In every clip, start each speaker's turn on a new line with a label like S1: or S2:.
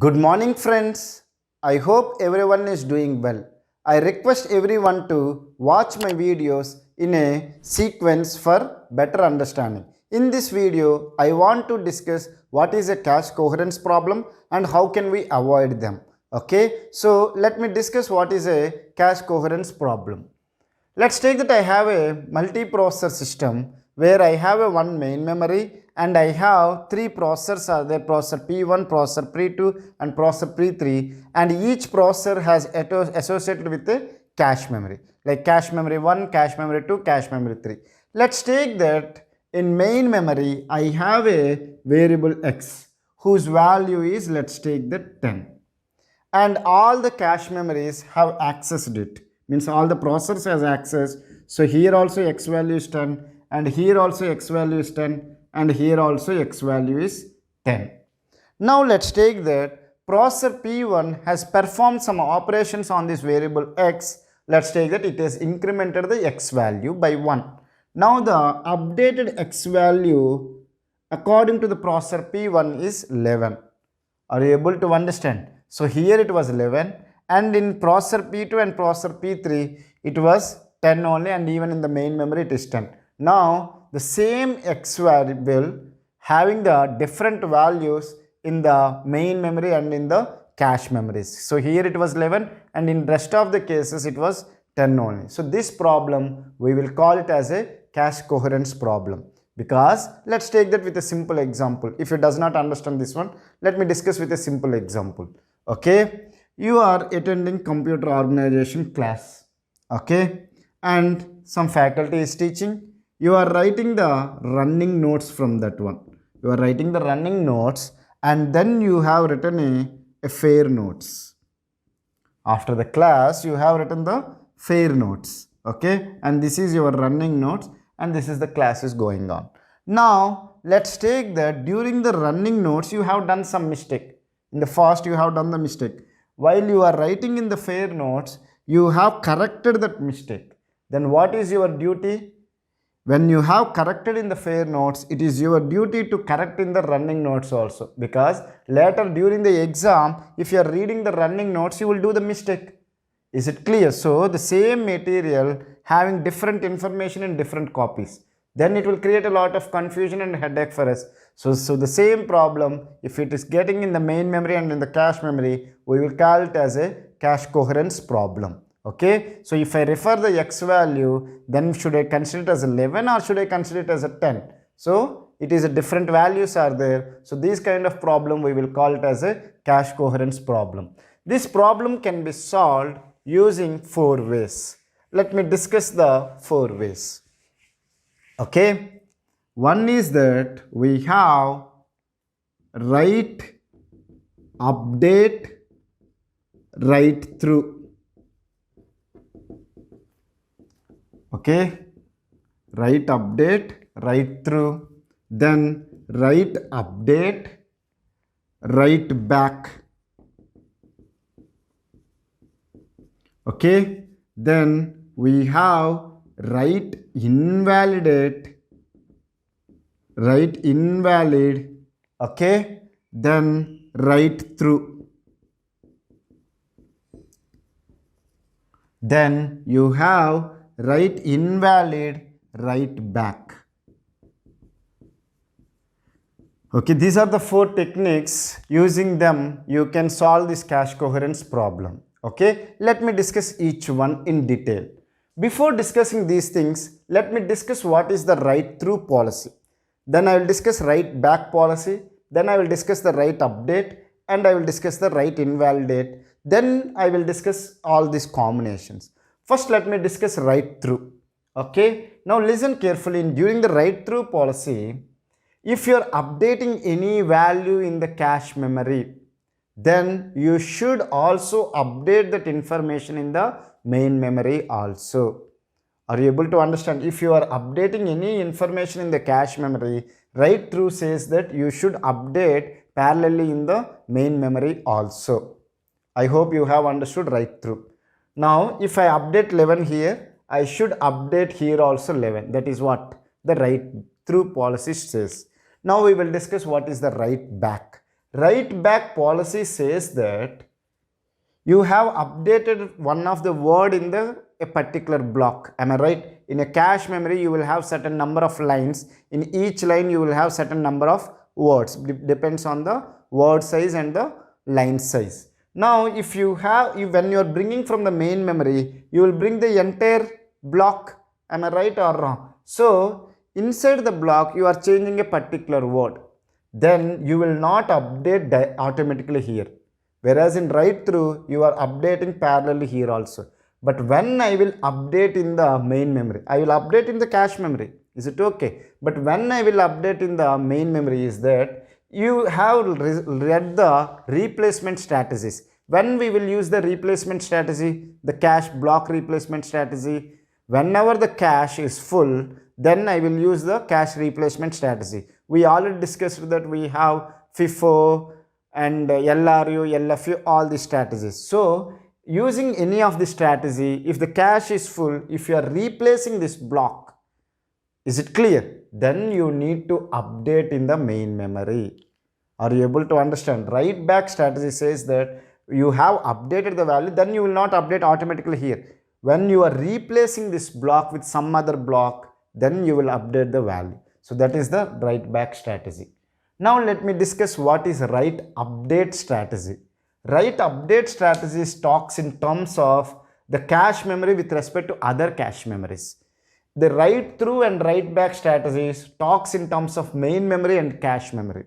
S1: Good morning, friends. I hope everyone is doing well. I request everyone to watch my videos in a sequence for better understanding. In this video, I want to discuss what is a cache coherence problem and how can we avoid them. Okay, so let me discuss what is a cache coherence problem. Let's take that I have a multiprocessor system where I have a one main memory and I have three processors are there, processor P1, processor P2 and processor P3, and each processor has associated with a cache memory like cache memory 1, cache memory 2, cache memory 3. Let's take that in main memory I have a variable x whose value is, let's take that 10, and all the cache memories have accessed it, means all the processors has access. So here also x value is 10 and here also x value is 10 and here also x value is 10. Now let's take that processor P1 has performed some operations on this variable x. Let's take that it has incremented the x value by 1. Now the updated x value according to the processor P1 is 11. Are you able to understand? So here it was 11 and in processor P2 and processor P3 it was 10 only, and even in the main memory it is 10. Now the same x variable having the different values in the main memory and in the cache memories. So here it was 11 and in rest of the cases it was 10 only. So this problem we will call it as a cache coherence problem. Because let's take that with a simple example. If you does not understand this one, let me discuss with a simple example. Okay, you are attending computer organization class, okay, and some faculty is teaching. You are writing the running notes from that one. You are writing the running notes and then you have written a fair notes. After the class you have written the fair notes, okay, and this is your running notes and this is the class is going on. Now let's take that during the running notes you have done some mistake. In the first you have done the mistake. While you are writing in the fair notes you have corrected that mistake. Then what is your duty? When you have corrected in the fair notes, it is your duty to correct in the running notes also, because later during the exam if you are reading the running notes you will do the mistake. Is it clear? So the same material having different information in different copies, then it will create a lot of confusion and headache for us. So the same problem, if it is getting in the main memory and in the cache memory, we will call it as a cache coherence problem. Okay, so if I refer the x value, then should I consider it as 11 or should I consider it as a 10? So it is a different values are there. So this kind of problem we will call it as a cache coherence problem. This problem can be solved using 4 ways. Let me discuss the 4 ways. Okay, one is that we have write, update, write through. Okay, write, update, write through, then write, update, write back. Okay, then we have write invalidate, write invalid, okay, then write through. Then you have write invalid, write back. Okay, these are the 4 techniques. Using them you can solve this cache coherence problem. Okay, let me discuss each one in detail. Before discussing these things, let me discuss what is the write through policy. Then I will discuss write back policy. Then I will discuss the write update and I will discuss the write invalidate. Then I will discuss all these combinations. First let me discuss write through. Okay, now listen carefully. During the write through policy, if you are updating any value in the cache memory, then you should also update that information in the main memory also. Are you able to understand? If you are updating any information in the cache memory, write through says that you should update parallelly in the main memory also. I hope you have understood write through. Now if I update 11 here, I should update here also 11. That is what the write through policy says. Now we will discuss what is the write back. Write back policy says that you have updated one of the word in a particular block. Am I right? In a cache memory, you will have certain number of lines. In each line, you will have certain number of words. Depends on the word size and the line size. Now, if when you are bringing from the main memory, you will bring the entire block. Am I right or wrong? So, inside the block, you are changing a particular word. Then you will not update automatically here. Whereas in write through, you are updating parallelly here also. But when I will update in the main memory, I will update in the cache memory. Is it okay? But when I will update in the main memory is that you have read the replacement strategies. When we will use the replacement strategy, the cache block replacement strategy, whenever the cache is full, then I will use the cache replacement strategy. We already discussed that we have FIFO and LRU, LFU, all these strategies. So, using any of the strategy, if the cache is full, if you are replacing this block, is it clear? Then you need to update in the main memory. Are you able to understand? Write back strategy says that you have updated the value, then you will not update automatically here. When you are replacing this block with some other block, then you will update the value. So that is the write back strategy. Now let me discuss what is write update strategy. Write update strategy talks in terms of the cache memory with respect to other cache memories. The write through and write back strategies talks in terms of main memory and cache memory.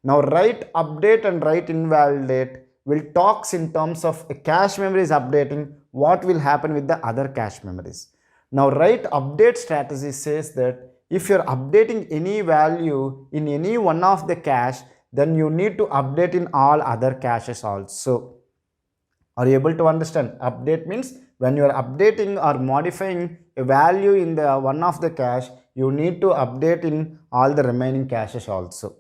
S1: Now write update and write invalidate will talks in terms of a cache memory is updating, what will happen with the other cache memories. Now write update strategy says that if you are updating any value in any one of the cache, then you need to update in all other caches also. Are you able to understand? Update means when you are updating or modifying a value in the one of the cache, you need to update in all the remaining caches also.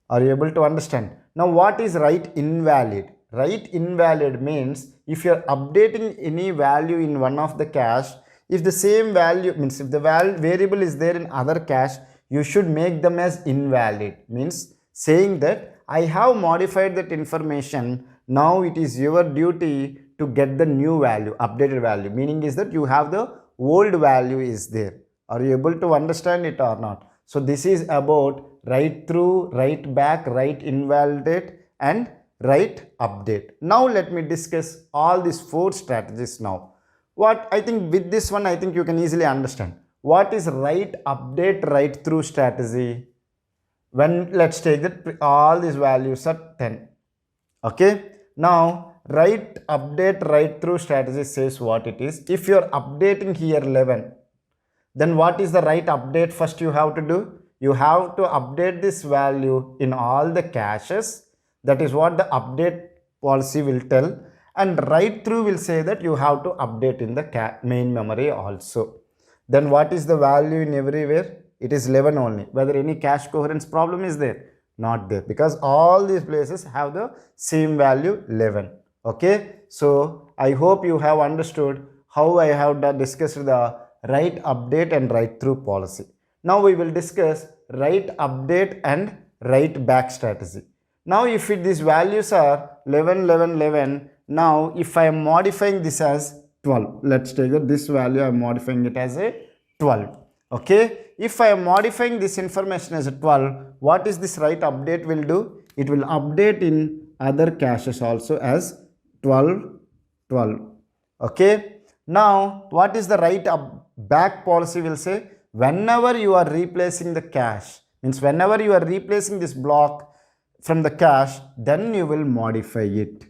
S1: Are you able to understand? Now what is write invalid? Write invalid means if you are updating any value in one of the cache, if the same value means if the variable is there in other cache, you should make them as invalid. Means saying that I have modified that information, now it is your duty to get the new value, updated value. Meaning is that you have the old value is there. Are you able to understand it or not? So this is about write through, write back, write invalidate and write update. Now let me discuss all these 4 strategies now. What I think with this one, I think you can easily understand. What is write update, write through strategy? When let's take that all these values are 10. Okay. Now write update, write through strategy says what it is. If you are updating here 11, then what is the write update first you have to do? You have to update this value in all the caches. That is what the update policy will tell. And write through will say that you have to update in the main memory also. Then what is the value in everywhere? It is 11 only. Whether any cache coherence problem is there? Not there, because all these places have the same value 11. Okay. So I hope you have understood how I have discussed the write update and write through policy. Now we will discuss write update and write back strategy. Now if these values are 11, 11, 11, now if I am modifying this as 12, let's take that this value I am modifying it as a 12. Okay, if I am modifying this information as a 12, what is this write update will do? It will update in other caches also as 12, 12. Okay, now what is the write back policy will say? Whenever you are replacing the cache, means whenever you are replacing this block from the cache, then you will modify it.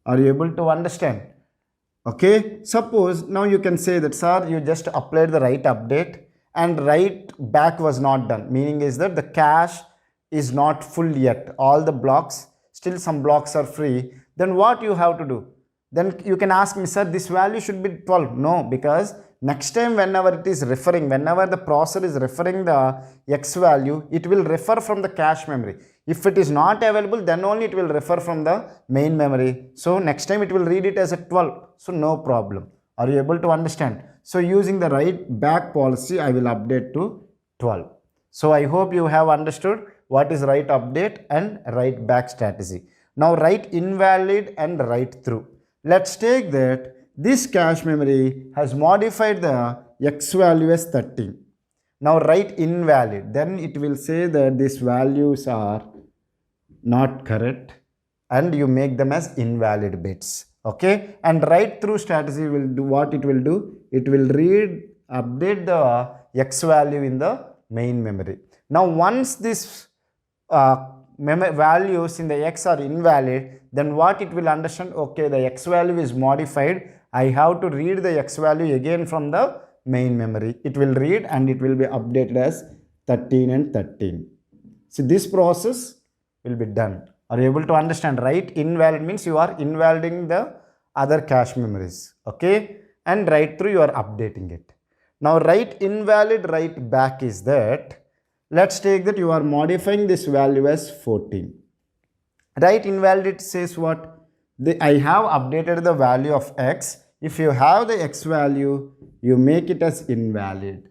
S1: Are you able to understand? Okay, suppose now you can say that, sir, you just applied the write update and write back was not done. Meaning is that the cache is not full yet. All the blocks, still some blocks are free. Then what you have to do? Then you can ask me, sir, this value should be 12. No, because next time whenever it is referring, whenever the processor is referring the X value, it will refer from the cache memory. If it is not available, then only it will refer from the main memory. So next time it will read it as a 12. So no problem. Are you able to understand? So using the write back policy, I will update to 12. So I hope you have understood what is write update and write back strategy. Now write invalid and write through. Let's take that this cache memory has modified the x value as 13. Now write invalid, then it will say that these values are not correct and you make them as invalid bits. Okay, and write through strategy will do what it will do. It will update the x value in the main memory. Now once this values in the x are invalid, then what it will understand, okay, the x value is modified, I have to read the x value again from the main memory. It will read and it will be updated as 13 and 13. So this process will be done. Are you able to understand? Write invalid means you are invalidating the other cache memories, okay, and write through you are updating it. Now write invalid write back is that, let's take that you are modifying this value as 14. Write invalid, it says what? I have updated the value of x. If you have the x value, you make it as invalid.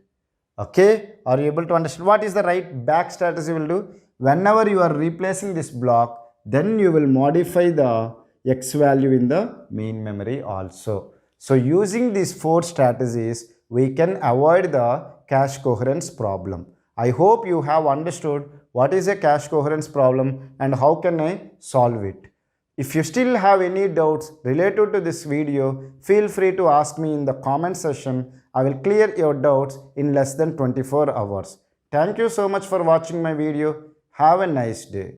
S1: Okay, are you able to understand? What is the write back strategy will do? Whenever you are replacing this block, then you will modify the x value in the main memory also. So using these 4 strategies, we can avoid the cache coherence problem. I hope you have understood what is a cache coherence problem and how can I solve it. If you still have any doubts related to this video, feel free to ask me in the comment section. I will clear your doubts in less than 24 hours. Thank you so much for watching my video. Have a nice day.